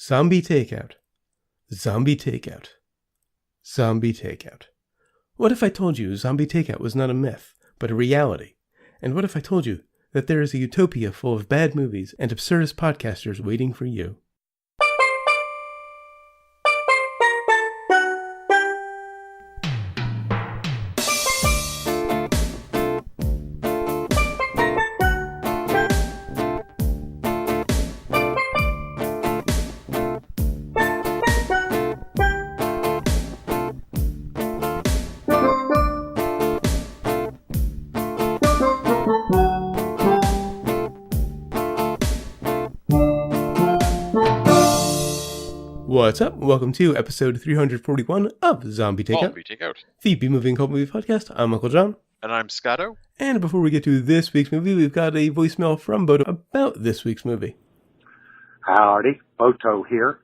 Zombie takeout. Zombie takeout. Zombie takeout. What if I told you zombie takeout was not a myth, but a reality? And what if I told you that there is a utopia full of bad movies and absurdist podcasters waiting for you? What's up? Welcome to episode 341 of Zombie Takeout. The B-Movie and Cult Movie Podcast. I'm Uncle John. And I'm Scotto. And before we get to this week's movie, we've got a voicemail from Bodo about this week's movie. Howdy, Boto here.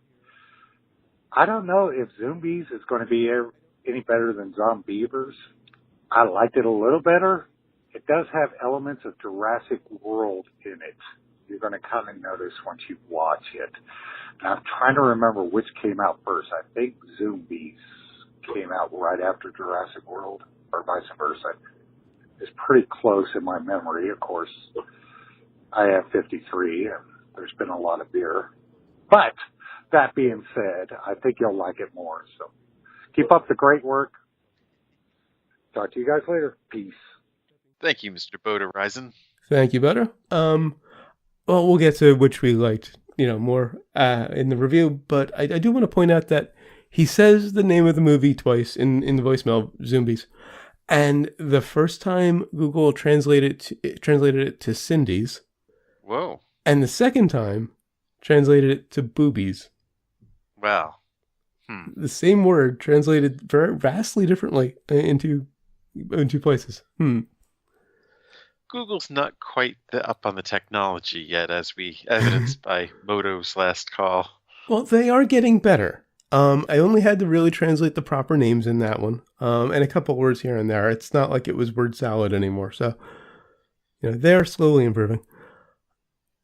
I don't know if Zoombies is going to be any better than Zombievers. I liked it a little better. It does have elements of Jurassic World in it. You're going to kind of notice once you watch it. And I'm trying to remember which came out first. I think Zoombies came out right after Jurassic World, or vice versa. It's pretty close in my memory, of course. I have 53, and there's been a lot of beer. But, that being said, I think you'll like it more. So, keep up the great work. Talk to you guys later. Peace. Thank you, Mr. Boda Risen. Thank you, Bodo. Well, we'll get to which we liked, more in the review, but I do want to point out that he says the name of the movie twice in the voicemail, Zoombies, and the first time Google translated it to Cindy's. Whoa. And the second time translated it to boobies. Wow. The same word translated vastly differently in two places. Google's not quite up on the technology yet, as we evidenced by Moto's last call. Well, they are getting better. I only had to really translate the proper names in that one, and a couple words here and there. It's not like it was word salad anymore, so they're slowly improving.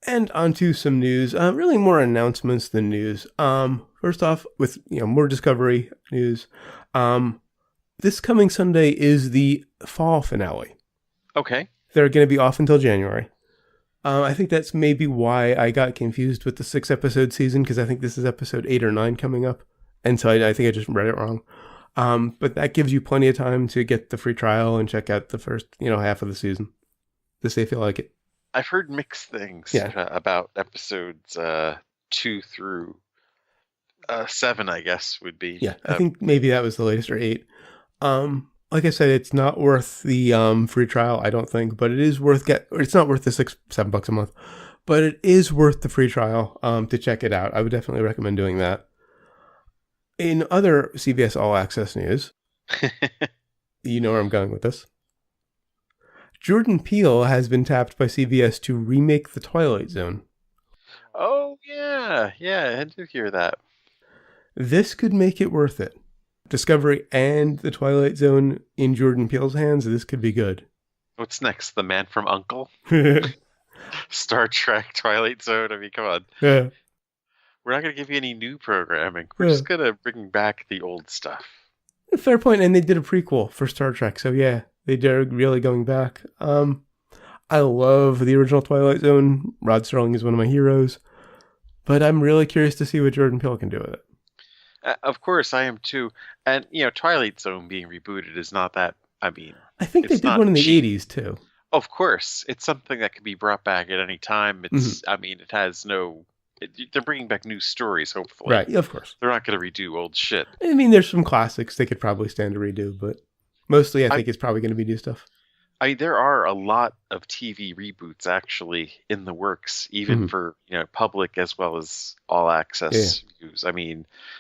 And onto some news, really more announcements than news. First off, with more Discovery news, this coming Sunday is the fall finale. Okay. They're going to be off until January. I think that's maybe why I got confused with the 6-episode season, because I think this is episode 8 or 9 coming up. And so I think I just read it wrong. But that gives you plenty of time to get the free trial and check out the first, half of the season to see if you like it. I've heard mixed things about episodes 2 through 7, I guess, would be. Yeah, I think maybe that was the latest, or 8. Like I said, it's not worth the free trial, I don't think, but it is worth it's not worth the $7 a month, but it is worth the free trial to check it out. I would definitely recommend doing that. In other CBS All Access news, you know where I'm going with this. Jordan Peele has been tapped by CBS to remake The Twilight Zone. Oh, yeah, I did hear that. This could make it worth it. Discovery and The Twilight Zone in Jordan Peele's hands, this could be good. What's next? The Man from U.N.C.L.E.? Star Trek, Twilight Zone? I mean, come on. Yeah. We're not going to give you any new programming. We're just going to bring back the old stuff. Fair point, and they did a prequel for Star Trek, so yeah, they did really going back. I love the original Twilight Zone. Rod Serling is one of my heroes, but I'm really curious to see what Jordan Peele can do with it. Of course, I am too. And, Twilight Zone being rebooted is not that, I think they did one in the 80s, too. Of course. It's something that can be brought back at any time. It's, it has no... They're bringing back new stories, hopefully. Right, of course. They're not going to redo old shit. There's some classics they could probably stand to redo, but mostly I think it's probably going to be new stuff. There are a lot of TV reboots actually in the works, even for public as well as all access use.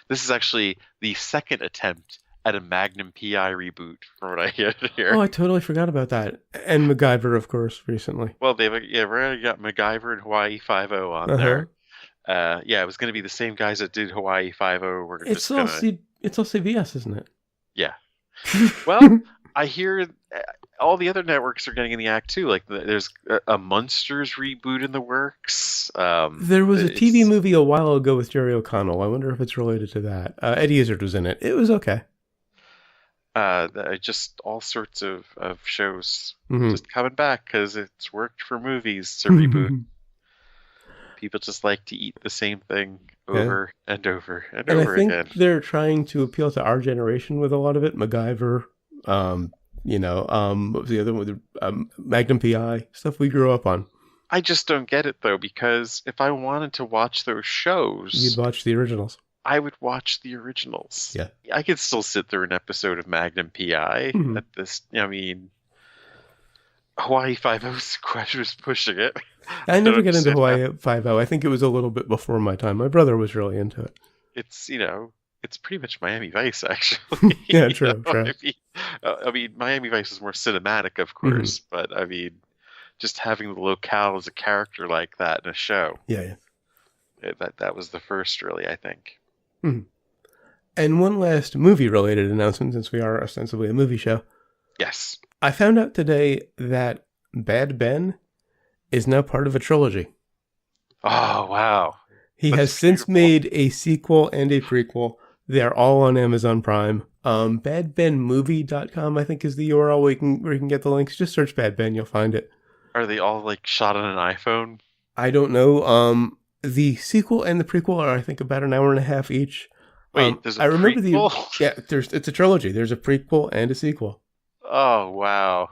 This is actually the second attempt at a Magnum PI reboot, from what I hear. Oh, I totally forgot about that. And MacGyver, of course, recently. Well, we already got MacGyver and Hawaii Five-0 on there. It was going to be the same guys that did Hawaii Five-0. It's all CBS, isn't it? Yeah. Well, I hear all the other networks are getting in the act too. Like there's a Munsters reboot in the works. There was a TV It's movie a while ago with Jerry O'Connell. I wonder if it's related to that. Eddie Izzard was in it. It was okay. just all sorts of shows Mhm. just coming back because it's worked for movies to reboot. People just like to eat the same thing over and over and And I over think again. they're trying to appeal to our generation with a lot of it. MacGyver, what was the other one? Magnum PI, stuff we grew up on. I just don't get it though, because if I wanted to watch those shows, You'd watch the originals. I would watch the originals. Yeah. I could still sit through an episode of Magnum PI at this. I mean, Hawaii Five-O was pushing it. I never get into Hawaii 5-0. I think it was a little bit before my time. My brother was really into it. It's it's pretty much Miami Vice, actually. Yeah, true. I mean, Miami Vice is more cinematic, of course, but I mean, just having the locale as a character like that in a show. Yeah. That was the first, really, I think. And one last movie-related announcement, since we are ostensibly a movie show. Yes. I found out today that Bad Ben is now part of a trilogy. Oh, wow. He has since made a sequel and a prequel. They're all on Amazon Prime. BadBenMovie.com, I think, is the URL where you can get the links. Just search Bad Ben, you'll find it. Are they all like shot on an iPhone? I don't know. The sequel and the prequel are, I think, about an hour and a half each. Wait, there's a prequel? It's a trilogy. There's a prequel and a sequel. Oh, wow.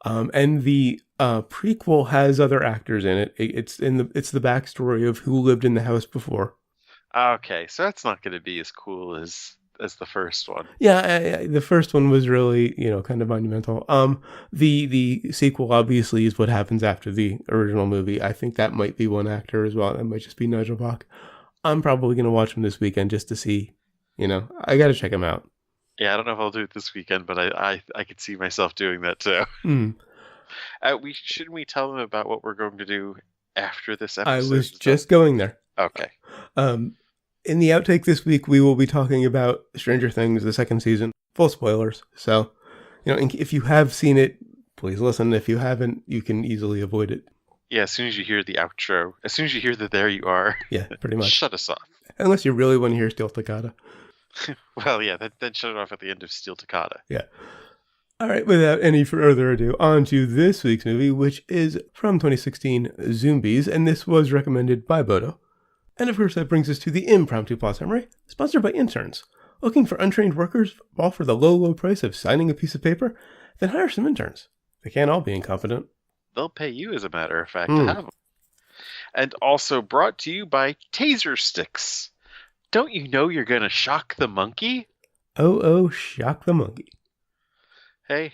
And the prequel has other actors in it. It's the backstory of who lived in the house before. Okay, so that's not going to be as cool as the first one. Yeah, the first one was really, kind of monumental. The sequel obviously is what happens after the original movie. I think that might be one actor as well. That might just be Nigel Bach. I'm probably going to watch him this weekend just to see, I got to check him out. Yeah, I don't know if I'll do it this weekend, but I could see myself doing that too. Shouldn't we tell them about what we're going to do after this episode? I was just going there. Okay. In the outtake this week, we will be talking about Stranger Things, the second season. Full spoilers. So, if you have seen it, please listen. If you haven't, you can easily avoid it. Yeah, as soon as you hear the outro, as soon as you hear the there you are. Yeah, pretty much. Shut us off. Unless you really want to hear Steel Toccata. Well, yeah, then shut it off at the end of Steel Toccata. Yeah. All right, without any further ado, on to this week's movie, which is from 2016, Zoombies, and this was recommended by Bodo. And of course, that brings us to the impromptu plot summary, sponsored by interns. Looking for untrained workers, all for the low, low price of signing a piece of paper? Then hire some interns. They can't all be incompetent. They'll pay you, as a matter of fact, to have them. And also brought to you by Taser Sticks. Don't you know you're going to shock the monkey? Oh, shock the monkey. Hey.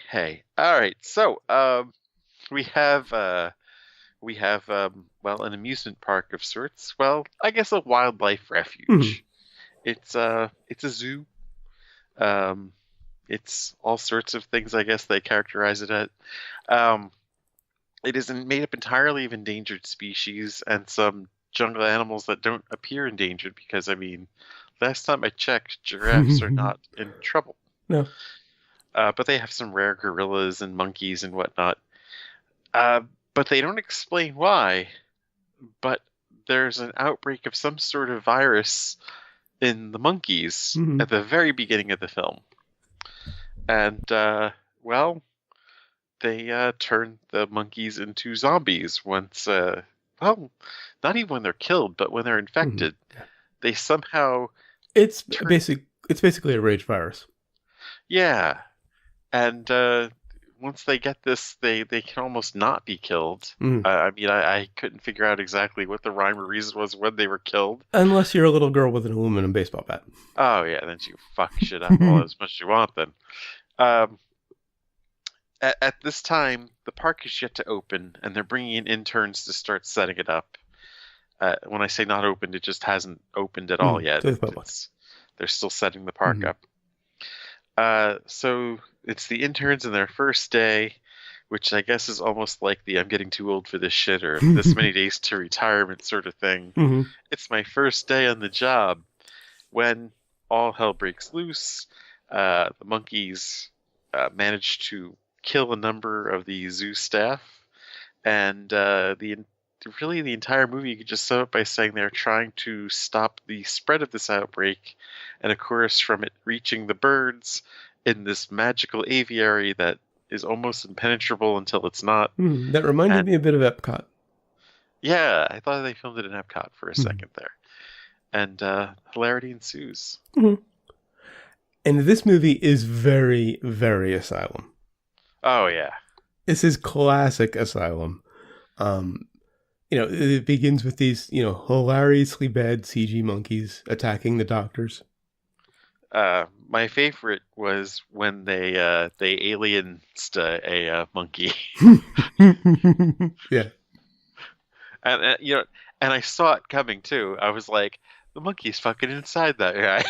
All right, so we have an amusement park of sorts. Well, I guess a wildlife refuge. It's a zoo. It's all sorts of things, I guess they characterize it at. It is made up entirely of endangered species and some jungle animals that don't appear endangered because, I mean, last time I checked, giraffes are not in trouble. No. But they have some rare gorillas and monkeys and whatnot. But they don't explain why. But there's an outbreak of some sort of virus in the monkeys at the very beginning of the film. And, they turn the monkeys into zombies once, not even when they're killed, but when they're infected. They somehow... It's basically a rage virus. Yeah. And once they get this, they can almost not be killed. I mean, I couldn't figure out exactly what the rhyme or reason was when they were killed. Unless you're a little girl with an aluminum baseball bat. Oh, yeah, then you fuck shit up all as much as you want then. At this time, the park is yet to open, and they're bringing in interns to start setting it up. When I say not opened, it just hasn't opened at all yet. They're still setting the park up. So it's the interns in their first day, which I guess is almost like the I'm getting too old for this shit or this many days to retirement sort of thing. It's my first day on the job when all hell breaks loose. The monkeys manage to kill a number of the zoo staff, and really the entire movie you could just sum up by saying they're trying to stop the spread of this outbreak, and of course from it reaching the birds in this magical aviary that is almost impenetrable until it's not. That reminded me a bit of Epcot. Yeah, I thought they filmed it in Epcot for a second there. And hilarity ensues. Mm-hmm. And this movie is very, very Asylum. Oh, yeah. This is classic Asylum. It begins with these, hilariously bad CG monkeys attacking the doctors. My favorite was when they alienced a monkey. Yeah. And and I saw it coming too. I was like, the monkey's fucking inside that guy.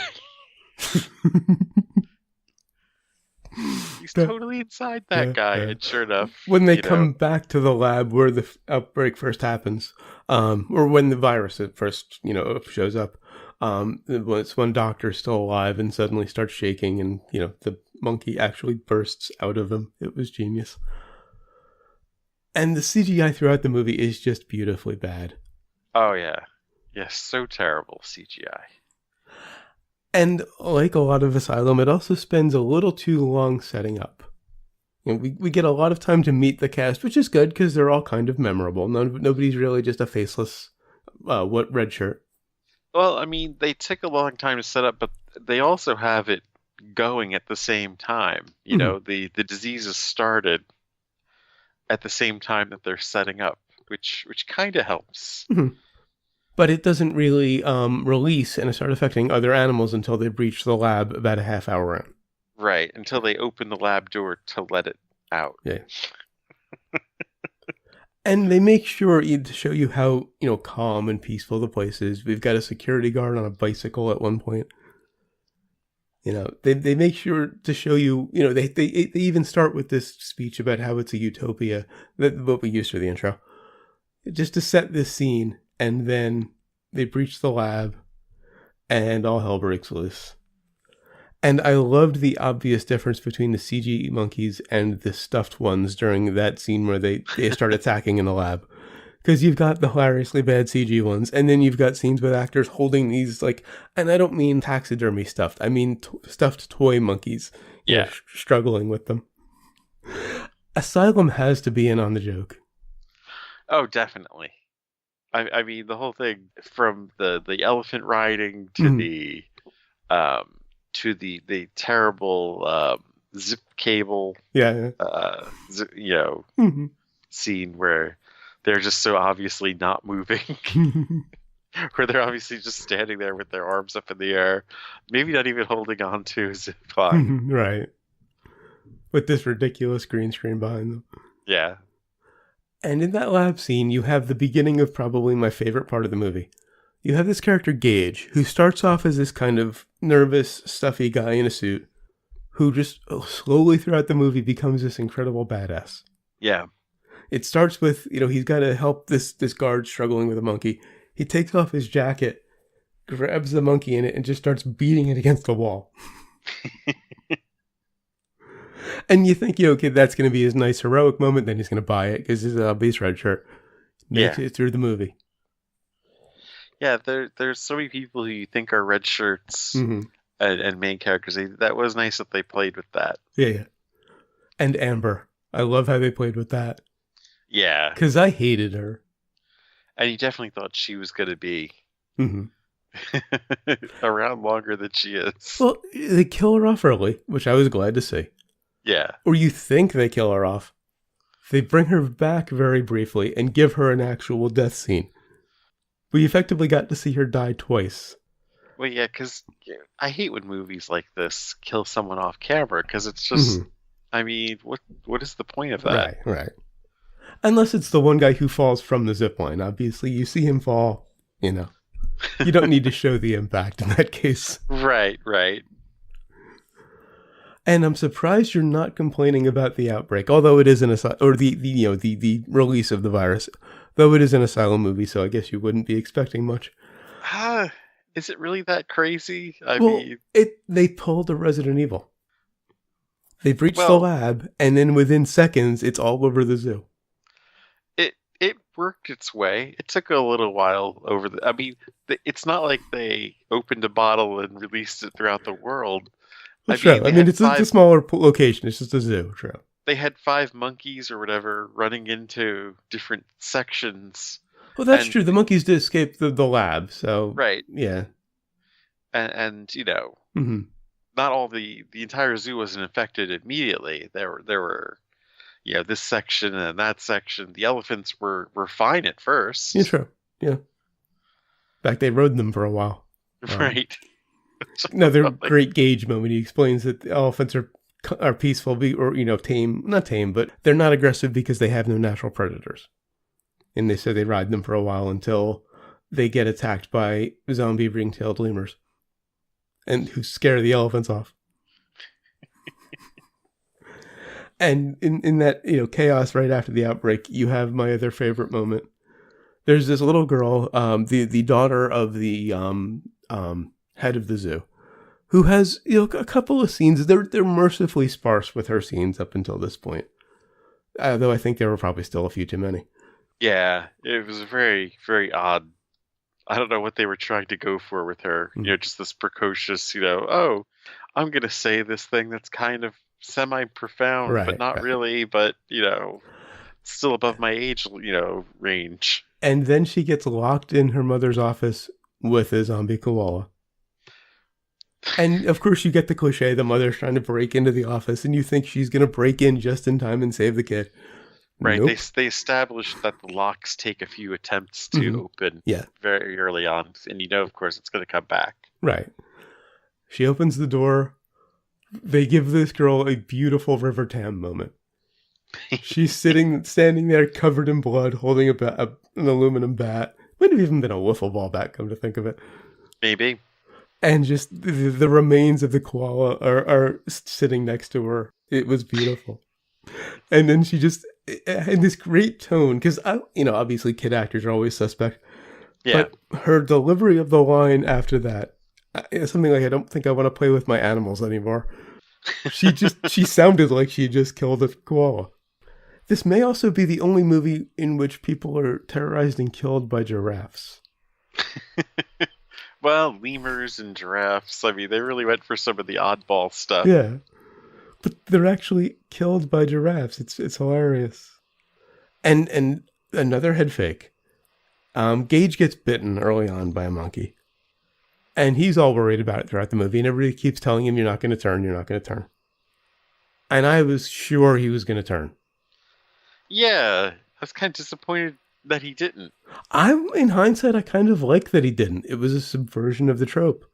He's totally inside that guy. Yeah. And sure enough, when they come back to the lab where the outbreak first happens, or when the virus first, shows up, it's one doctor's still alive and suddenly starts shaking, and the monkey actually bursts out of him. It was genius. And the CGI throughout the movie is just beautifully bad. Oh, yeah. Yes, so terrible CGI. And like a lot of Asylum, it also spends a little too long setting up. We get a lot of time to meet the cast, which is good because they're all kind of memorable. Nobody's really just a faceless red shirt. Well, I mean, they take a long time to set up, but they also have it going at the same time. The disease has started at the same time that they're setting up, which kind of helps. Mm-hmm. But it doesn't really release and start affecting other animals until they breach the lab about a half hour in. Right, until they open the lab door to let it out. Yeah. And they make sure to show you how, calm and peaceful the place is. We've got a security guard on a bicycle at one point. They make sure to show you, they even start with this speech about how it's a utopia, what we used for the intro, just to set this scene, and then they breach the lab, and all hell breaks loose. And I loved the obvious difference between the CG monkeys and the stuffed ones during that scene where they start attacking in the lab. Because you've got the hilariously bad CG ones, and then you've got scenes with actors holding these, and I don't mean taxidermy stuffed, I mean stuffed toy monkeys. Yeah. Struggling with them. Asylum has to be in on the joke. Oh, definitely. I mean, the whole thing, from the elephant riding to the terrible zip cable, scene where they're just so obviously not moving, where they're obviously just standing there with their arms up in the air, maybe not even holding on to a zip line. Right. With this ridiculous green screen behind them. Yeah. And in that lab scene, you have the beginning of probably my favorite part of the movie. You have this character, Gage, who starts off as this kind of nervous, stuffy guy in a suit, who just slowly throughout the movie becomes this incredible badass. Yeah. It starts with, he's got to help this guard struggling with a monkey. He takes off his jacket, grabs the monkey in it, and just starts beating it against the wall. And you think, okay, that's going to be his nice heroic moment. Then he's going to buy it because he's a base red shirt. Makes it through the movie. Yeah, there's so many people who you think are red shirts and main characters. That was nice that they played with that. Yeah. And Amber. I love how they played with that. Yeah. Because I hated her. And you definitely thought she was going to be around longer than she is. Well, they kill her off early, which I was glad to see. Yeah. Or you think they kill her off. They bring her back very briefly and give her an actual death scene. We effectively got to see her die twice. Well, yeah, because I hate when movies like this kill someone off camera, because it's just, I mean, what is the point of that? Right. Unless it's the one guy who falls from the zipline. Obviously, you see him fall, you don't need to show the impact in that case. Right. And I'm surprised you're not complaining about the outbreak, although it is the release of the virus, though it is an Asylum movie, so I guess you wouldn't be expecting much. Is it really that crazy? They pulled a Resident Evil. They breach the Well, lab, and then within seconds, it's all over the zoo. it worked its way. It took a little while I mean, it's not like they opened a bottle and released it throughout the world. Well, I mean, true. I mean, it's a smaller location. It's just a zoo. True. they had 5 monkeys or whatever running into different sections, Well, that's and true. The monkeys did escape the lab, so right, yeah. and Mm-hmm. not all the entire zoo wasn't infected immediately. There were this section and that section. The elephants were fine at first. Yeah, true. Yeah. In fact, they rode them for a while. Right. Another great Gage moment. He explains that the elephants are peaceful, or tame. Not tame, but they're not aggressive because they have no natural predators. And they said they ride them for a while until they get attacked by zombie ring-tailed lemurs, and who scare the elephants off. And in that chaos right after the outbreak, you have my other favorite moment. There's this little girl, the daughter of the head of the zoo, who has a couple of scenes. They're mercifully sparse with her scenes up until this point, though I think there were probably still a few too many. Yeah, it was very, very odd. I don't know what they were trying to go for with her. Mm. Just this precocious, oh, I'm going to say this thing that's kind of semi-profound, Right, but not right. really, but, still above my age, range. And then she gets locked in her mother's office with a zombie koala. And of course you get the cliche, the mother's trying to break into the office, and you think she's going to break in just in time and save the kid. Right, Nope. they established that the locks take a few attempts to open very early on, and of course, it's going to come back. Right. She opens the door. They give this girl a beautiful River Tam moment. She's standing there covered in blood, holding an aluminum bat. Might have even been a wiffle ball bat, come to think of it. Maybe. And just the remains of the koala are sitting next to her. It was beautiful. And then she just, in this great tone, because, obviously kid actors are always suspect. Yeah. But her delivery of the line after that, something like, I don't think I want to play with my animals anymore. She sounded like she had just killed a koala. This may also be the only movie in which people are terrorized and killed by giraffes. Well, lemurs and giraffes, I mean, they really went for some of the oddball stuff. Yeah. But they're actually killed by giraffes. It's hilarious. And another head fake. Gage gets bitten early on by a monkey. And he's all worried about it throughout the movie. And everybody keeps telling him, you're not going to turn, you're not going to turn. And I was sure he was going to turn. Yeah, I was kind of disappointed that he didn't. In hindsight, I kind of like that he didn't. It was a subversion of the trope.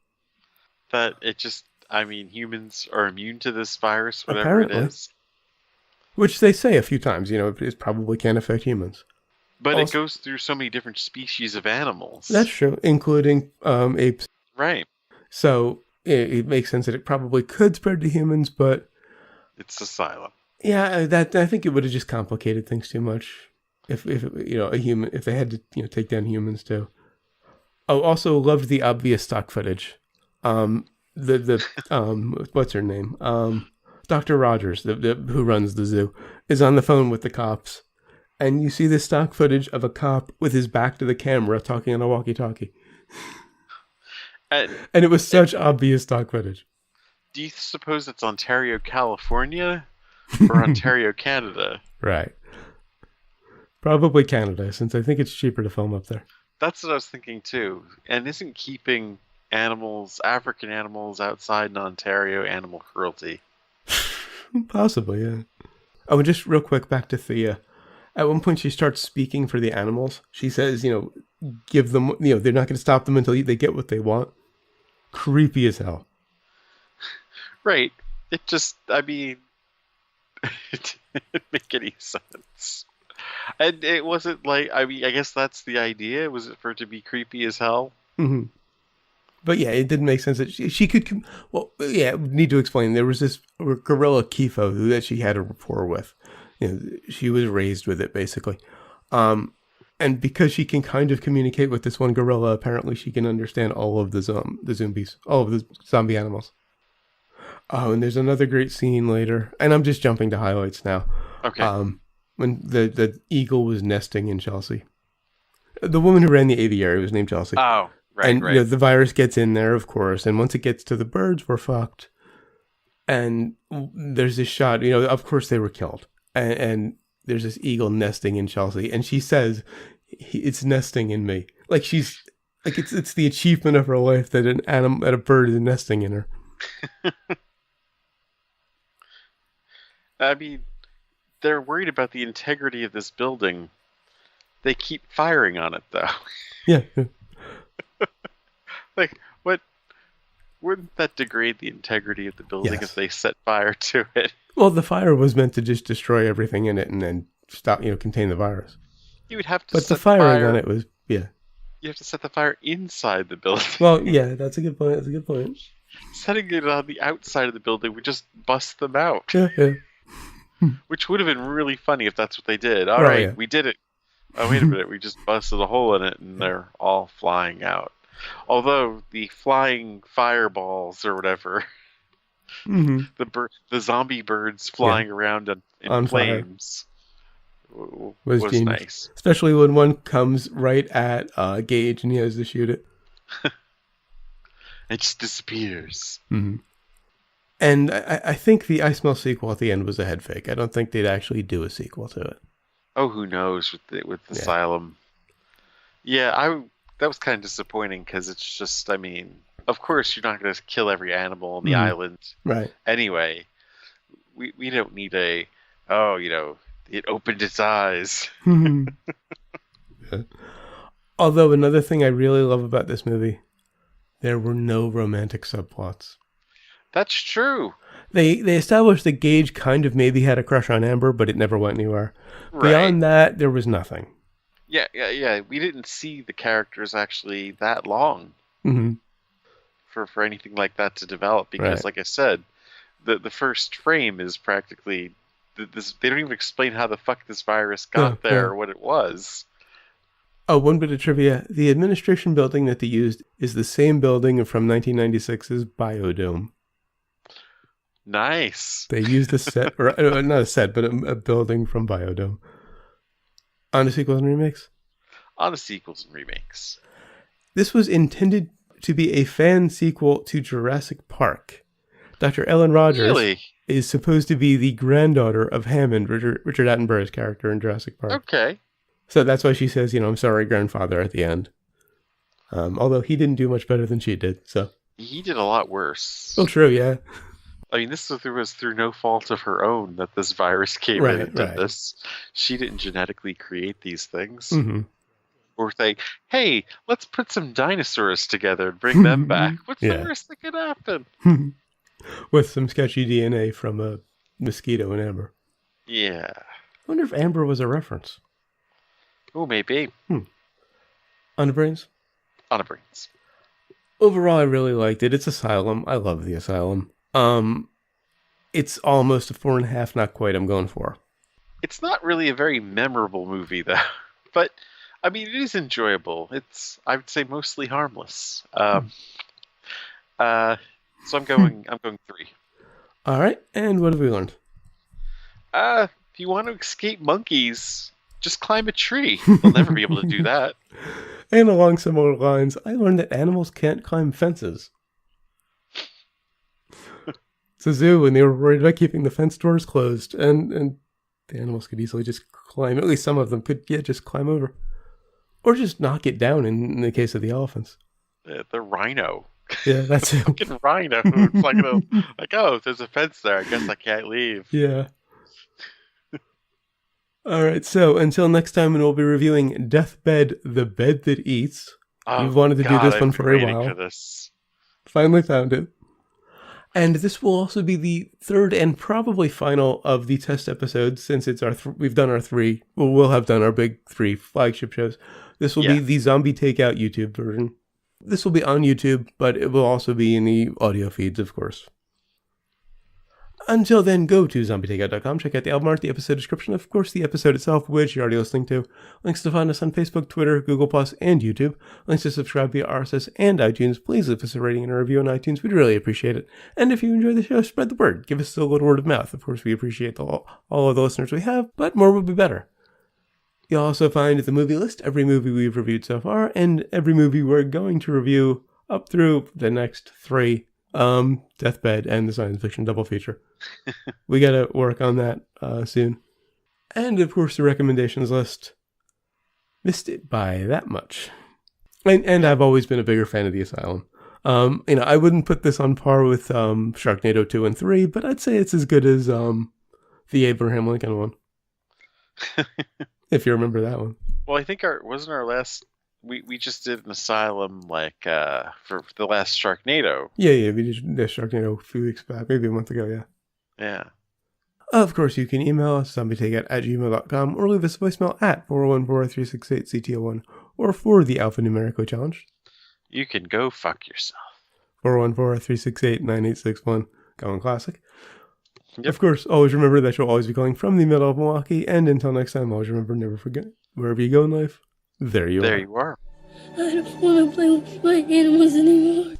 That it just, I mean, humans are immune to this virus, whatever Apparently. it is. Which they say a few times, it probably can't affect humans. But it goes through so many different species of animals. That's true, including apes. Right. So it makes sense that it probably could spread to humans, but it's asylum. Yeah, I think it would have just complicated things too much if they had to take down humans too. Oh, also loved the obvious stock footage. What's her name? Dr. Rogers, who runs the zoo, is on the phone with the cops, and you see this stock footage of a cop with his back to the camera talking on a walkie-talkie. And it was such obvious stock footage. Do you suppose it's Ontario, California, or Ontario, Canada? Right. Probably Canada, since I think it's cheaper to film up there. That's what I was thinking too. And isn't keeping African animals outside in Ontario animal cruelty? Possibly, yeah. Oh, and just real quick, back to Thea. At one point, she starts speaking for the animals. She says, give them, they're not going to stop them until they get what they want. Creepy as hell. Right. It just, I mean, it didn't make any sense. And it wasn't like, I mean, I guess that's the idea. Was it for it to be creepy as hell? Mm-hmm. But yeah, it didn't make sense that she could, need to explain. There was this gorilla Kifo that she had a rapport with. She was raised with it, basically. And because she can kind of communicate with this one gorilla, apparently she can understand all of the zombies, all of the zombie animals. Oh, and there's another great scene later, and I'm just jumping to highlights now. Okay. When the eagle was nesting in Chelsea. The woman who ran the aviary was named Chelsea. Oh, right, and right. You know, the virus gets in there, of course, and once it gets to the birds, we're fucked. And there's this shot, you know, of course they were killed. And there's this eagle nesting in Chelsea, and she says, "It's nesting in me." Like she's like it's the achievement of her life that that a bird is nesting in her. I mean, they're worried about the integrity of this building. They keep firing on it, though. Yeah. Like, what? Wouldn't that degrade the integrity of the building Yes. if they set fire to it? Well, the fire was meant to just destroy everything in it and then stop, you know, contain the virus. You would have to But set the firing fire on it was, yeah. You have to set the fire inside the building. Well, yeah, that's a good point. That's a good point. Setting it on the outside of the building would just bust them out. Yeah, yeah. Which would have been really funny if that's what they did. All Oh, right, yeah. we did it. Oh, wait a minute. We just busted a hole in it and they're all flying out. Although the flying fireballs or whatever, Mm-hmm. the zombie birds flying around in On fire. flames Was was genius. nice. Especially when one comes right at Gage and he has to shoot it. It just disappears. Mm-hmm. And I think the I Smell sequel at the end was a head fake. I don't think they'd actually do a sequel to it. Oh, who knows with Yeah. Asylum. Yeah, that was kind of disappointing because it's just, I mean, of course you're not going to kill every animal on the island. Right. Anyway, we don't need it opened its eyes. Yeah. Although another thing I really love about this movie, there were no romantic subplots. That's true. They established that Gage kind of maybe had a crush on Amber, but it never went anywhere. Right. Beyond that, there was nothing. Yeah. We didn't see the characters actually that long Mm-hmm. for anything like that to develop because, Right. like I said, the first frame is practically this. They don't even explain how the fuck this virus got there yeah. or what it was. Oh, one bit of trivia. The administration building that they used is the same building from 1996's Biodome. Nice. They used a set, or not a set, but a building from Biodome. On to sequels and remakes. On to sequels and remakes. This was intended to be a fan sequel to Jurassic Park. Dr. Ellen Rogers Really? is supposed to be the granddaughter of Hammond, Richard Attenborough's character in Jurassic Park. Okay. So that's why she says, I'm sorry, grandfather, at the end. Although he didn't do much better than she did, so. He did a lot worse. Well, true, yeah. I mean, this was through no fault of her own that this virus came in and did this. She didn't genetically create these things. Mm-hmm. Or think, hey, let's put some dinosaurs together and bring them back. What's Yeah. the worst that could happen? With some sketchy DNA from a mosquito and Amber. Yeah. I wonder if Amber was a reference. Oh, maybe. On the brains? On a brains. Overall, I really liked it. It's Asylum. I love the Asylum. It's almost a 4.5, not quite. I'm going for. It's not really a very memorable movie, though. But, I mean, it is enjoyable. It's, I would say, mostly harmless. So I'm going 3. All right, and what have we learned? If you want to escape monkeys, just climb a tree. They'll never be able to do that. And along similar lines, I learned that animals can't climb fences. It's a zoo, and they were worried about keeping the fence doors closed, and the animals could easily just climb. At least some of them could, just climb over. Or just knock it down in the case of the elephants. The rhino. Yeah, that's it. Fucking rhino. It's like, oh, there's a fence there. I guess I can't leave. Yeah. All right, so until next time, when we'll be reviewing Deathbed, the Bed That Eats. You've wanted to do this one for a while. For this. Finally found it. And this will also be the third and probably final of the test episodes, since it's we've done our 3. Well, we'll have done our big 3 flagship shows. This will be the Zombie Takeout YouTube version. This will be on YouTube, but it will also be in the audio feeds, of course. Until then, go to zombietakeout.com, check out the album art, the episode description, of course, the episode itself, which you're already listening to. Links to find us on Facebook, Twitter, Google+, and YouTube. Links to subscribe via RSS and iTunes. Please leave us a rating and a review on iTunes. We'd really appreciate it. And if you enjoy the show, spread the word. Give us a little word of mouth. Of course, we appreciate all of the listeners we have, but more would be better. You'll also find the movie list, every movie we've reviewed so far, and every movie we're going to review up through the next 3. Deathbed and the science fiction double feature. We gotta work on that soon. And of course the recommendations list. Missed it by that much. And I've always been a bigger fan of The Asylum. I wouldn't put this on par with Sharknado 2 and 3, but I'd say it's as good as the Abraham Lincoln one. If you remember that one. Well, I think wasn't our last... We just did an Asylum for the last Sharknado. Yeah, we did the Sharknado a few weeks back, maybe a month ago, yeah. Yeah. Of course, you can email us, zombietakeout@gmail.com, or leave us a voicemail at 414-368-CTO1, or for the alphanumerical challenge. You can go fuck yourself. 414-368-9861, going classic. Yep. Of course, always remember that you'll always be calling from the middle of Milwaukee, and until next time, always remember, never forget, wherever you go in life, there you are. I don't want to play with my animals anymore.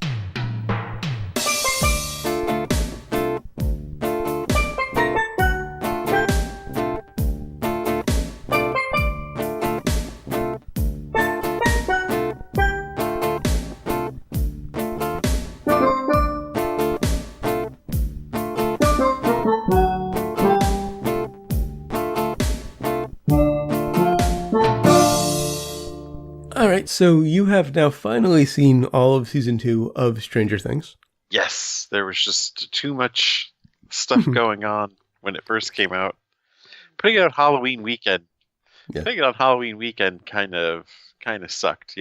Alright, so you have now finally seen all of season 2 of Stranger Things. Yes, there was just too much stuff going on when it first came out. Putting it on Halloween weekend. Yeah. Putting it on Halloween weekend kind of sucked,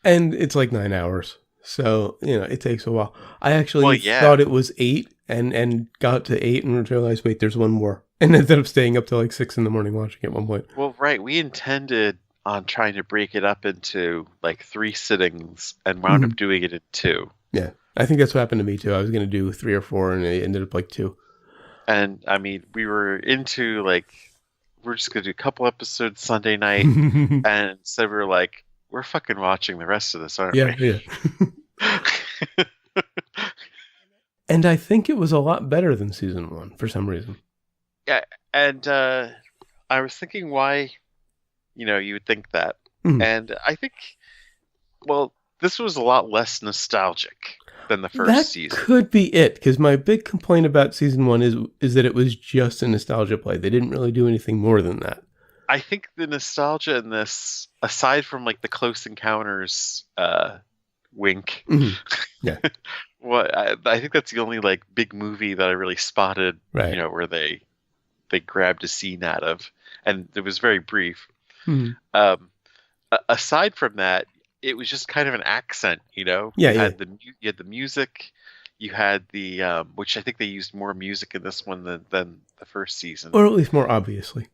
And it's like 9 hours. So, it takes a while. I actually thought it was 8 and got to 8 and realized, wait, there's one more. And ended up staying up till like 6 in the morning watching at one point. Well, right. We intended on trying to break it up into like 3 sittings and wound up doing it in 2. Yeah. I think that's what happened to me too. I was going to do 3 or 4 and it ended up like 2. And I mean, we were into we're just going to do a couple episodes Sunday night. And so we were like, we're fucking watching the rest of this, aren't we? Yeah. And I think it was a lot better than season 1 for some reason. Yeah. And I was thinking why, you would think that. And I think, this was a lot less nostalgic than the first season. That could be it, because my big complaint about season 1 is that it was just a nostalgia play. They didn't really do anything more than that. I think the nostalgia in this, aside from like the Close Encounters wink, yeah, I think that's the only like big movie that I really spotted, right. Where they grabbed a scene out of, and it was very brief. Aside from that, it was just kind of an accent, Yeah, you had the music, you had the which I think they used more music in this one than the first season, or at least more obviously.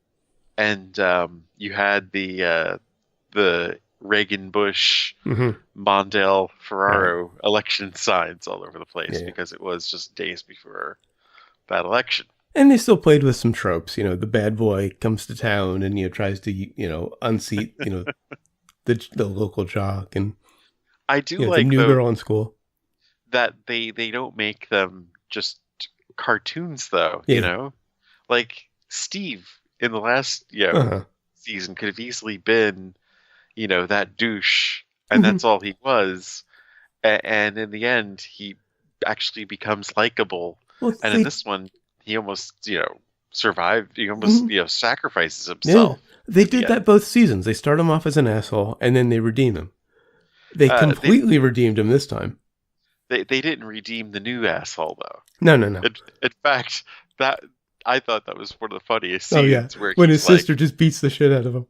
And you had the Reagan Bush Mondale Ferraro election signs all over the place because it was just days before that election. And they still played with some tropes, the bad boy comes to town and tries to unseat the local jock, and I do like the new girl in school. That they don't make them just cartoons though, like Steve in the last season could have easily been that douche, and that's all he was, and in the end he actually becomes likable. And in this one he almost survived. He almost sacrifices himself. Yeah. They did that both seasons. They start him off as an asshole and then they redeem him. They completely redeemed him this time. They didn't redeem the new asshole though. No. In fact, that I thought that was one of the funniest scenes. Oh yeah, where when his sister just beats the shit out of him.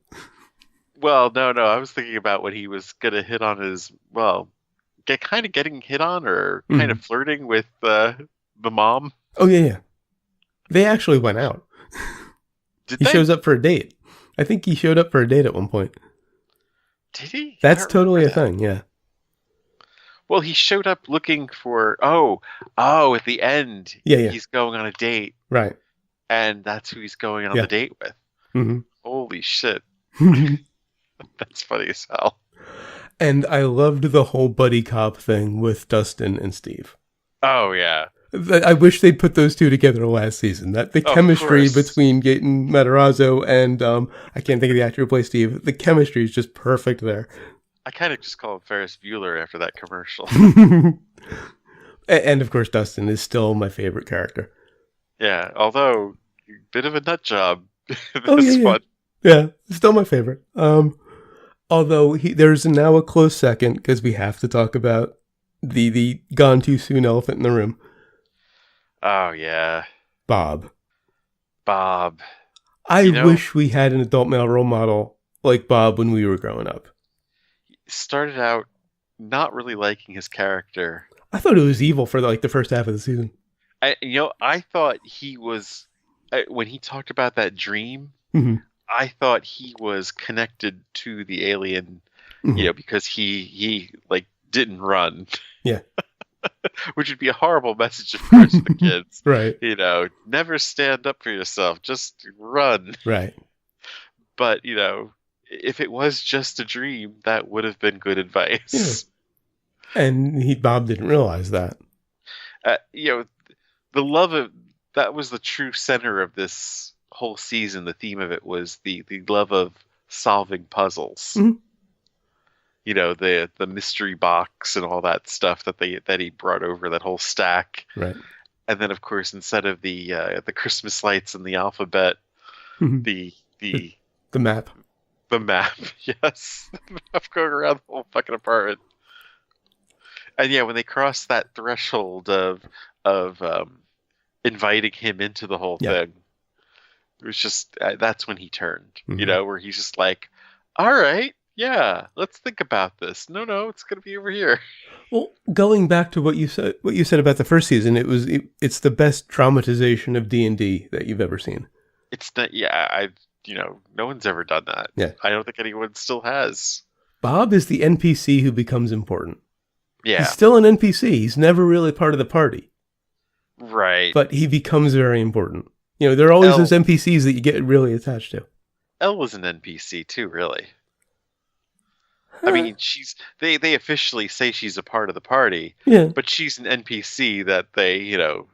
Well, no. I was thinking about when he was gonna hit on his getting hit on or kind of flirting with the mom. Oh yeah. They actually went out. He shows up for a date. I think he showed up for a date at one point. Did he? That's totally a thing, yeah. Well, he showed up looking for at the end Yeah. he's going on a date, Right. and that's who he's going on Yeah. the date with. Mm-hmm. Holy shit. That's funny as hell. And I loved the whole buddy cop thing with Dustin and Steve. Oh yeah. I wish they'd put those two together last season. That the chemistry between Gaten Matarazzo and I can't think of the actor who plays Steve. The chemistry is just perfect there. I kind of just call him Ferris Bueller after that commercial. And of course, Dustin is still my favorite character. Yeah, although bit of a nut job. This one. Yeah, still my favorite. Although there's now a close second because we have to talk about the gone too soon elephant in the room. Oh yeah, Bob. I wish we had an adult male role model like Bob when we were growing up. Started out not really liking his character. I thought it was evil for the first half of the season. I thought he was when he talked about that dream. Mm-hmm. I thought he was connected to the alien, because he didn't run. Yeah. Which would be a horrible message, of course, to the kids. Right. Never stand up for yourself. Just run. Right. But, if it was just a dream, that would have been good advice. Yeah. And Bob didn't realize that. The love of... That was the true center of this whole season. The theme of it was the love of solving puzzles. Mm-hmm. The mystery box and all that stuff that he brought over, that whole stack. Right. And then, of course, instead of the Christmas lights and the alphabet, mm-hmm. the map. The map, yes. The map going around the whole fucking apartment. And yeah, when they crossed that threshold of inviting him into the whole thing, it was just, that's when he turned, mm-hmm. Where he's just like, all right, yeah, let's think about this. No, it's going to be over here. Well, going back to what you said about the first season, it's the best dramatization of D&D that you've ever seen. It's not, no one's ever done that. Yeah. I don't think anyone still has. Bob is the NPC who becomes important. Yeah. He's still an NPC. He's never really part of the party. Right. But he becomes very important. There are always those NPCs that you get really attached to. Elle was an NPC too, really. I mean, they officially say she's a part of the party, but she's an NPC that they,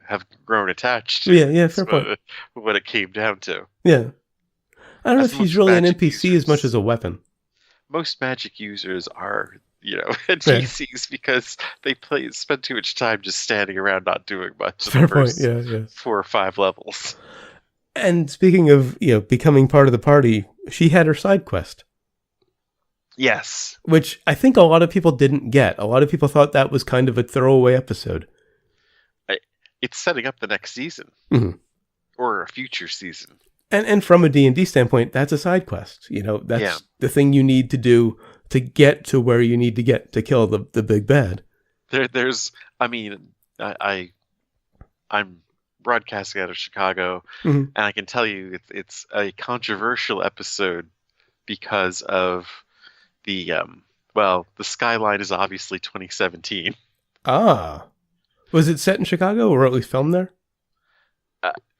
have grown attached to. Yeah, fair point. What it came down to. Yeah. I don't know if she's really an NPC as much as a weapon. Most magic users are, NPCs because they spend too much time just standing around not doing much. Fair point, yeah. 4 or 5 levels. And speaking of, becoming part of the party, she had her side quest. Yes. Which I think a lot of people didn't get. A lot of people thought that was kind of a throwaway episode. It's setting up the next season. Mm-hmm. Or a future season. And from a D&D standpoint, that's a side quest. That's the thing you need to do to get to where you need to get to kill the big bad. I'm broadcasting out of Chicago, mm-hmm. and I can tell you it's a controversial episode because of the skyline is obviously 2017. Ah. Was it set in Chicago or at least filmed there?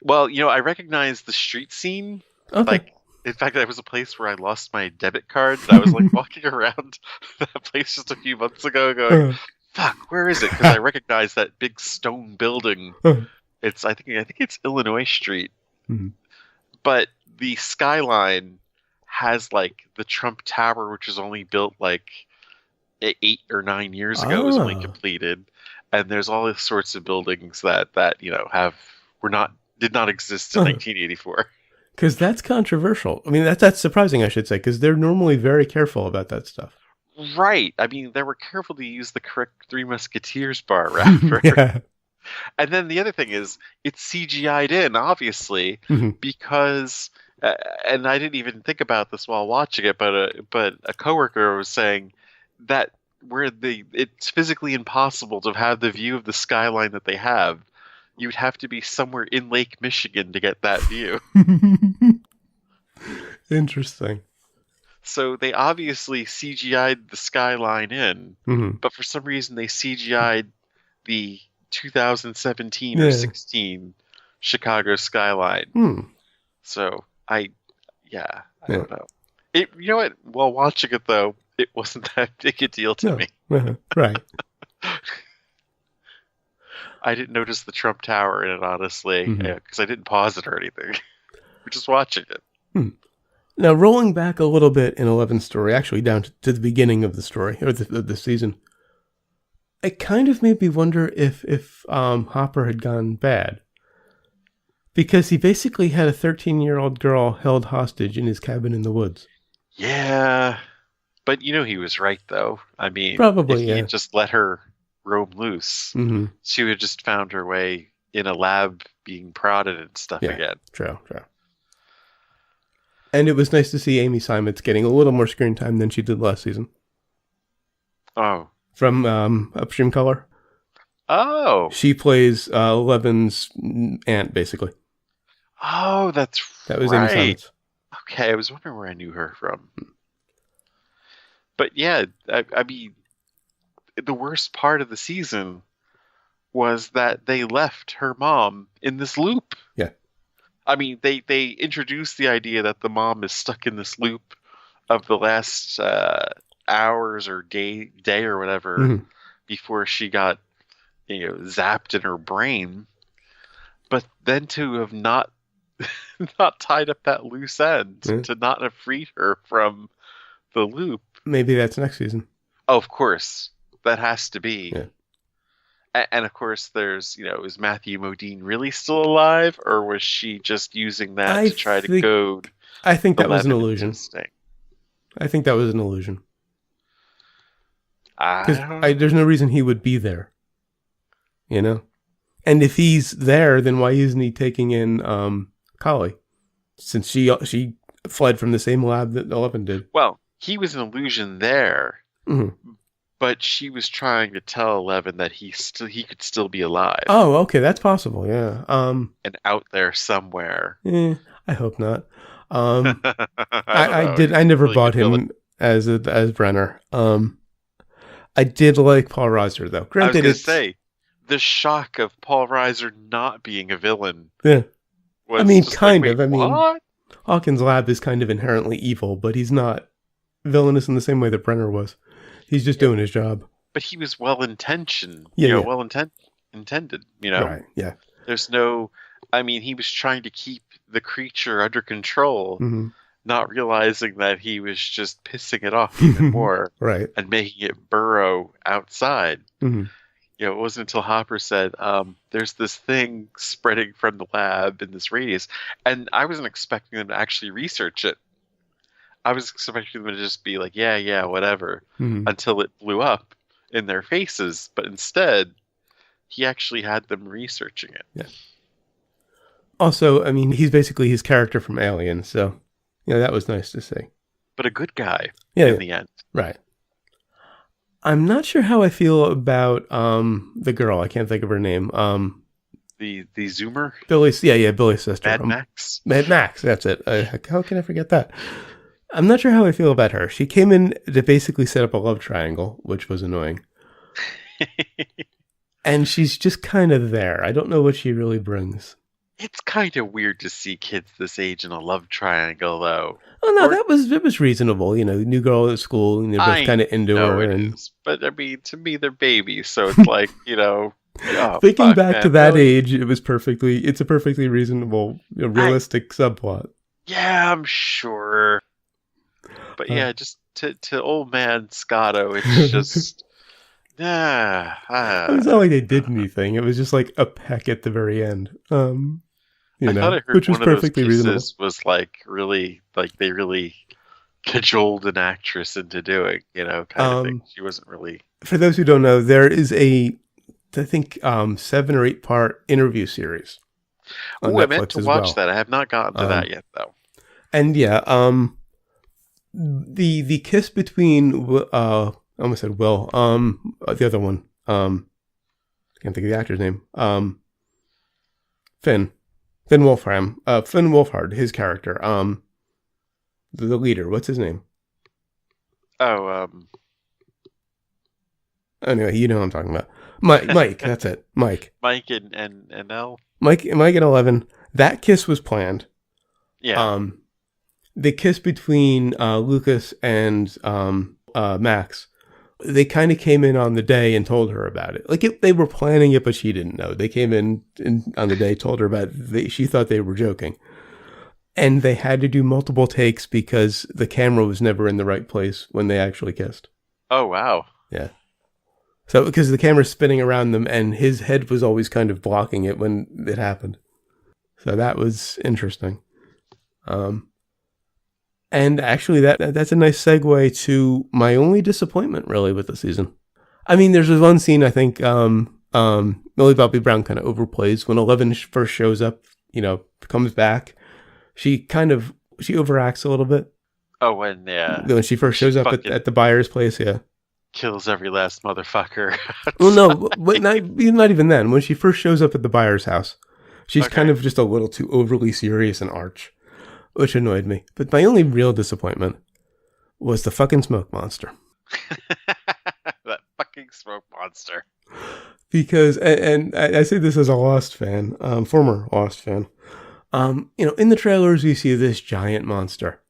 I recognize the street scene. Okay. In fact, that was a place where I lost my debit card. And I was walking around that place just a few months ago going, fuck, where is it? Because I recognize that big stone building. I think it's Illinois Street. Mm-hmm. But the skyline has the Trump Tower, which was only built 8 or 9 years ago, was only completed. And there's all these sorts of buildings that did not exist in 1984. Because that's controversial. I mean, that's surprising, I should say, because they're normally very careful about that stuff. Right. I mean, they were careful to use the correct Three Musketeers bar wrapper. Yeah. And then the other thing is, it's CGI'd in, obviously, mm-hmm. because, and I didn't even think about this while watching it, but a coworker was saying that it's physically impossible to have the view of the skyline that they have. You'd have to be somewhere in Lake Michigan to get that view. Interesting. So they obviously CGI'd the skyline in, but for some reason they CGI'd the 2017 or 16 Chicago skyline. So I don't know. You know what? While watching it though, it wasn't that big a deal to me. Right. I didn't notice the Trump Tower in it, honestly, because I didn't pause it or anything. We're just watching it. Now, rolling back a little bit in Eleven's story, actually down to the beginning of the story, or the season, it kind of made me wonder if Hopper had gone bad. Because he basically had a 13-year-old girl held hostage in his cabin in the woods. Yeah, but he was right, though. I mean, probably, if he had just let her roam loose, she would have just found her way in a lab being prodded and stuff again. True. And it was nice to see Amy Simons getting a little more screen time than she did last season. Oh. From Upstream Color. Oh. She plays Eleven's aunt, basically. Oh, that was Amy Simons. Okay, I was wondering where I knew her from. But yeah, I mean, the worst part of the season was that they left her mom in this loop. Yeah. I mean, they introduced the idea that the mom is stuck in this loop of the last hours or day or whatever before she got zapped in her brain. But then to have not tied up that loose end, to not have freed her from the loop. Maybe that's next season. Oh, of course. That has to be. Yeah. And of course, there's, is Matthew Modine really still alive, or was she just using that to try to goad? I think that was an illusion. I think that was an illusion. There's no reason he would be there. And if he's there, then why isn't he taking in Collie? Since she fled from the same lab that 11 did. Well, he was an illusion there. But she was trying to tell 11 that he could still be alive. Oh, okay, that's possible. Yeah. And out there somewhere. I hope not. I never bought him as Brenner. I did like Paul Reiser though. Granted, I was gonna say the shock of Paul Reiser not being a villain. Yeah. I mean, kind of. I mean, what? Hawkins' lab is kind of inherently evil, but he's not villainous in the same way that Brenner was. He's just doing his job. But he was well-intentioned. Yeah. Intended, Right, yeah. There's no... I mean, he was trying to keep the creature under control, not realizing that he was just pissing it off even more. Right. And making it burrow outside. It wasn't until Hopper said, there's this thing spreading from the lab in this radius. And I wasn't expecting them to actually research it. I was expecting them to just be like, yeah, whatever, until it blew up in their faces. But instead, he actually had them researching it. Yeah. Also, I mean, he's basically his character from Alien, so, that was nice to see. But a good guy in the end. Right. I'm not sure how I feel about the girl. I can't think of her name. The Zoomer? Billy's sister. Mad Max? Mad Max, that's it. How can I forget that? I'm not sure how I feel about her. She came in to basically set up a love triangle, which was annoying. And she's just kind of there. I don't know what she really brings. It's kind of weird to see kids this age in a love triangle, though. Oh, no, it was reasonable. New girl at school, and they're both kind of into her. Is. But, I mean, to me, they're babies, so it's like, thinking back to that age, it's a perfectly reasonable, realistic subplot. Yeah, I'm sure. But yeah, just to old man Scotto, it's just... It's not like they did anything. It was just like a peck at the very end. I thought I heard which was perfectly reasonable. Was like really, like they really cajoled an actress into doing, kind of thing. She wasn't really. For those who don't know, there is I think 7 or 8 part interview series. Oh, I meant to watch that. I have not gotten to that yet, though. And yeah, the kiss between I almost said Will, the other one, can't think of the actor's name, Finn Wolfhard, his character, the leader, what's his name? Oh, Anyway, you know what I'm talking about. Mike, that's it. Mike. Mike and Elle. Mike and 11. That kiss was planned. Yeah. The kiss between Lucas and Max, they kind of came in on the day and told her about it. Like they were planning it, but she didn't know. They came in on the day, told her about it. She thought they were joking. And they had to do multiple takes because the camera was never in the right place when they actually kissed. Oh, wow. Yeah. So because the camera's spinning around them and his head was always kind of blocking it when it happened. So that was interesting. And actually that's a nice segue to my only disappointment really with the season. I mean, there's one scene I think Millie Bobby Brown kind of overplays when 11 first shows up, comes back. She overacts a little bit. Oh, when she first shows up at the buyer's place, yeah. Kills every last motherfucker. Well, no, but not even then. When she first shows up at the buyer's house, she's kind of just a little too overly serious and arch, which annoyed me. But my only real disappointment was the fucking smoke monster. That fucking smoke monster. Because, and I say this as a Lost fan, former Lost fan. In the trailers, you see this giant monster.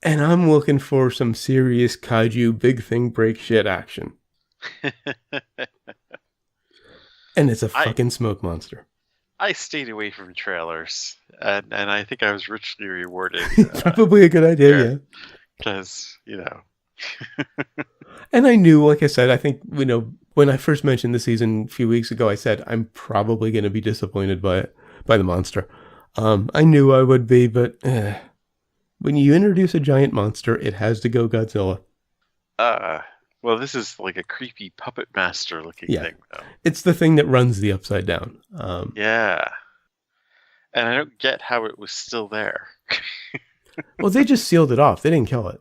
And I'm looking for some serious kaiju big thing break shit action. And it's a fucking smoke monster. I stayed away from trailers, and I think I was richly rewarded. Probably a good idea, yeah. Because, And I knew, like I said, I think, when I first mentioned the season a few weeks ago, I said, I'm probably going to be disappointed by the monster. I knew I would be, but when you introduce a giant monster, it has to go Godzilla. Well, this is like a creepy puppet master looking thing, though. It's the thing that runs the Upside Down. Yeah. And I don't get how it was still there. Well, they just sealed it off. They didn't kill it.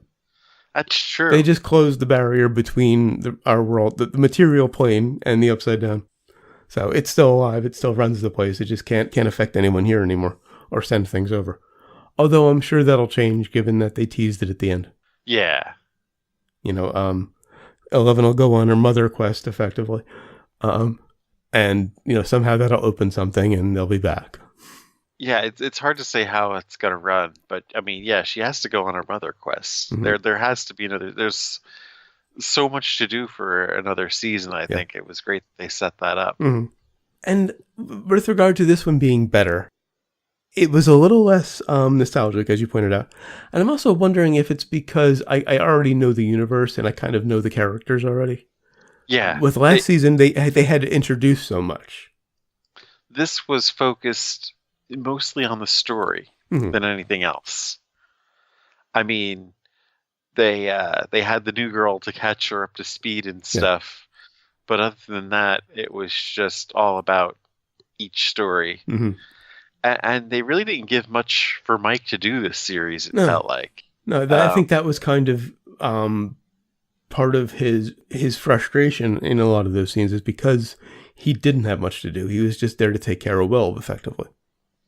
That's true. They just closed the barrier between our world, the material plane, and the Upside Down. So it's still alive. It still runs the place. It just can't affect anyone here anymore or send things over. Although I'm sure that'll change given that they teased it at the end. Yeah. 11 will go on her mother quest effectively. And somehow that'll open something and they'll be back. Yeah, it's hard to say how it's going to run, but I mean, yeah, she has to go on her mother quest. Mm-hmm. There has to be there's so much to do for another season. I think it was great that they set that up. Mm-hmm. And with regard to this one being better, it was a little less nostalgic, as you pointed out. And I'm also wondering if it's because I already know the universe and I kind of know the characters already. Yeah. With last season, they had to introduce so much. This was focused mostly on the story than anything else. I mean, they had the new girl to catch her up to speed and stuff. But other than that, it was just all about each story. Mm-hmm. And they really didn't give much for Mike to do this series, it felt like. No, I think that was kind of part of his frustration in a lot of those scenes is because he didn't have much to do. He was just there to take care of Will, effectively.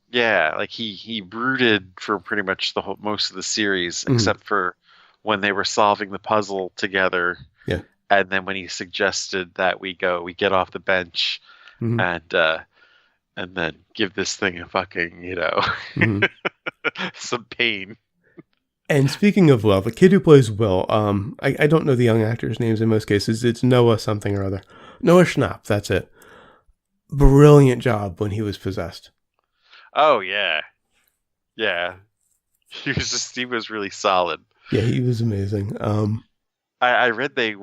Yeah, like he brooded for pretty much most of the series, except for when they were solving the puzzle together. Yeah. And then when he suggested that we get off the bench and then give this thing a fucking, some pain. And speaking of Will, the kid who plays Will, I don't know the young actors' names in most cases. It's Noah something or other. Noah Schnapp, that's it. Brilliant job when he was possessed. Oh, yeah. Yeah. He was really solid. Yeah, he was amazing. I read they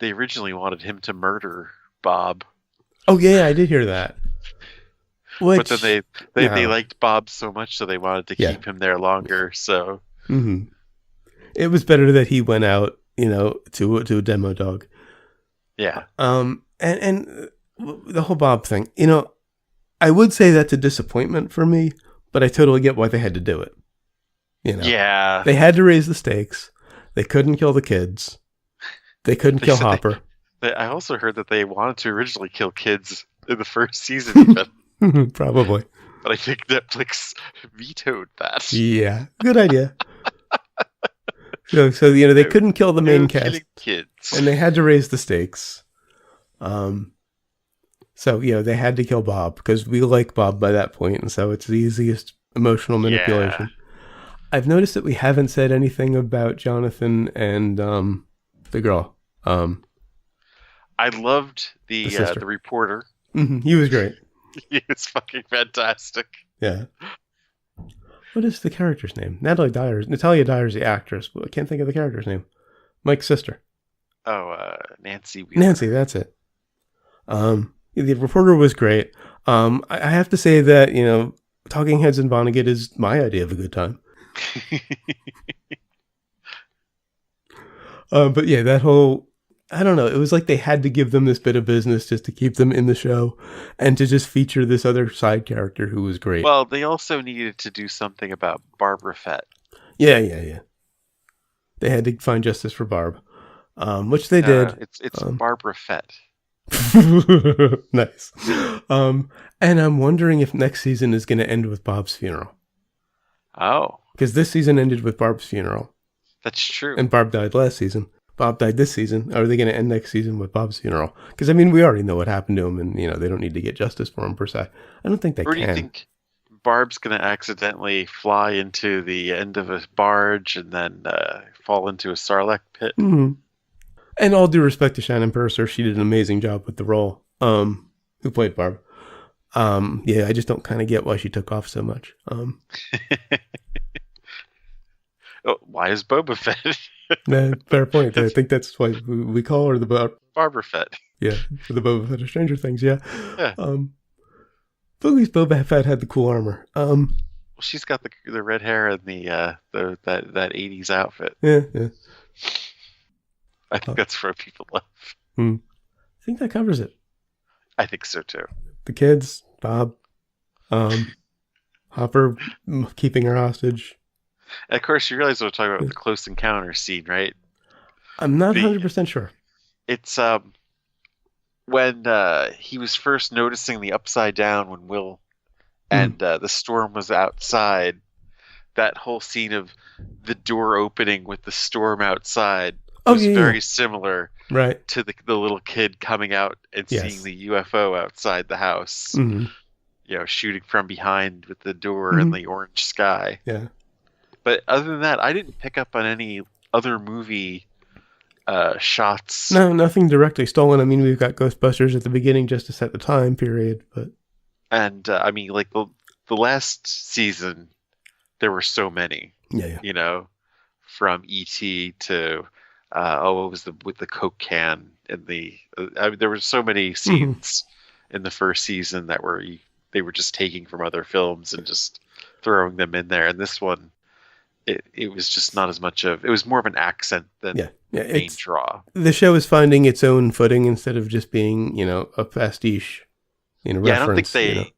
originally wanted him to murder Bob. Oh, yeah, I did hear that. But then they liked Bob so much, so they wanted to keep him there longer. So it was better that he went out, to a demo dog. Yeah. And the whole Bob thing, I would say that's a disappointment for me, but I totally get why they had to do it. Yeah. They had to raise the stakes. They couldn't kill the kids. They couldn't kill Hopper. I also heard that they wanted to originally kill kids in the first season. Probably. But I think Netflix vetoed that. Yeah. Good idea. So they couldn't kill the main cast, kids, and they had to raise the stakes. So they had to kill Bob because we like Bob by that point, and so it's the easiest emotional manipulation. Yeah. I've noticed that we haven't said anything about Jonathan and the girl. I loved the reporter. Mm-hmm. He was great. He was fucking fantastic. Yeah. What is the character's name? Natalia Dyer's the actress, but I can't think of the character's name. Mike's sister. Oh, Nancy Wheeler. Nancy, that's it. The reporter was great. I have to say that, Talking Heads and Vonnegut is my idea of a good time. But yeah, that whole, I don't know, it was like they had to give them this bit of business just to keep them in the show and to just feature this other side character who was great. Well, they also needed to do something about Barbara Fett. Yeah. They had to find justice for Barb, which they did. It's Barbara Fett. Nice. And I'm wondering if next season is going to end with Bob's funeral. Oh. Because this season ended with Barb's funeral. That's true. And Barb died last season. Bob died this season. Are they going to end next season with Bob's funeral? Because, we already know what happened to him, and, they don't need to get justice for him, per se. I don't think they can. Or do you think Barb's going to accidentally fly into the end of a barge and then fall into a Sarlacc pit? Mm-hmm. And all due respect to Shannon Purser, she did an amazing job with the role. Who played Barb? I just don't kind of get why she took off so much. Why is Boba Fett? Fair point. I think that's why we call her the Barbara Fett. Yeah, for the Boba Fett of Stranger Things. Yeah. But at least Boba Fett had the cool armor. Well, she's got the red hair and that 80s outfit. Yeah. I think that's what people love. I think that covers it. I think so too. The kids, Bob, Hopper keeping her hostage. And of course, you realize what we're talking about with the close encounter scene, right? I'm not 100% sure. It's when he was first noticing the upside down when Will and the storm was outside. That whole scene of the door opening with the storm outside was very similar, right, to the little kid coming out and seeing the UFO outside the house. Mm-hmm. Shooting from behind with the door and the orange sky. Yeah. But other than that, I didn't pick up on any other movie shots. No, nothing directly stolen. We've got Ghostbusters at the beginning just to set the time period, but like the last season, there were so many. Yeah. From E.T. to what was with the Coke can and there were so many scenes in the first season that they were just taking from other films and just throwing them in there. And this one, it was just not as much it was more of an accent than main draw. The show is finding its own footing instead of just being, a pastiche, reference. I don't think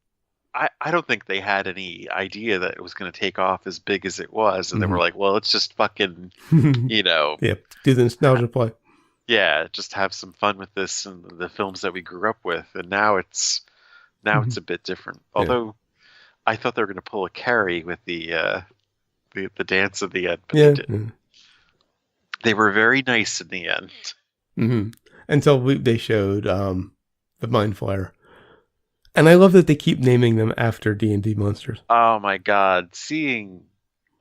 I don't think they had any idea that it was going to take off as big as it was. And they were like, well, let's just fucking, do the nostalgia play. Yeah. Just have some fun with this and the films that we grew up with. And now it's a bit different. Although I thought they were going to pull a Carrie with the dance at the end, but they didn't. They were very nice in the end. Mm-hmm. Until they showed the Mind Flayer. And I love that they keep naming them after D&D monsters. Oh my god. Seeing,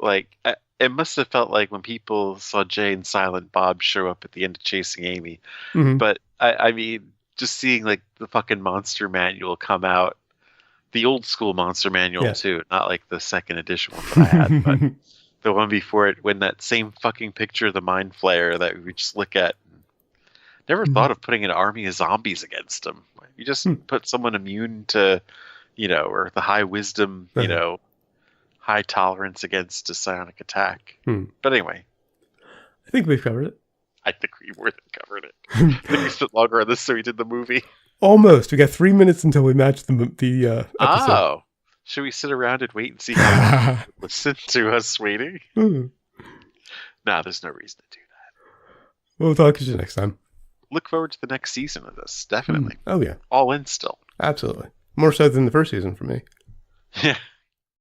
it must have felt like when people saw Jay and Silent Bob show up at the end of Chasing Amy. Mm-hmm. But, just seeing, the fucking monster manual come out. The old school monster manual, too. Not like the second edition one that I had, but the one before it, when that same fucking picture of the Mind Flayer that we just look at. Never thought of putting an army of zombies against him. You just put someone immune to, or the high wisdom, high tolerance against a psionic attack. But anyway. I think we've covered it. I think we more than covered it. I think we spent longer on this so we did the movie. Almost. We got 3 minutes until we match the episode. Oh. Should we sit around and wait and see how you listen to us waiting? No, there's no reason to do that. We'll talk to you next time. Look forward to the next season of this. Definitely. Oh, yeah. All in still. Absolutely. More so than the first season for me. Yeah.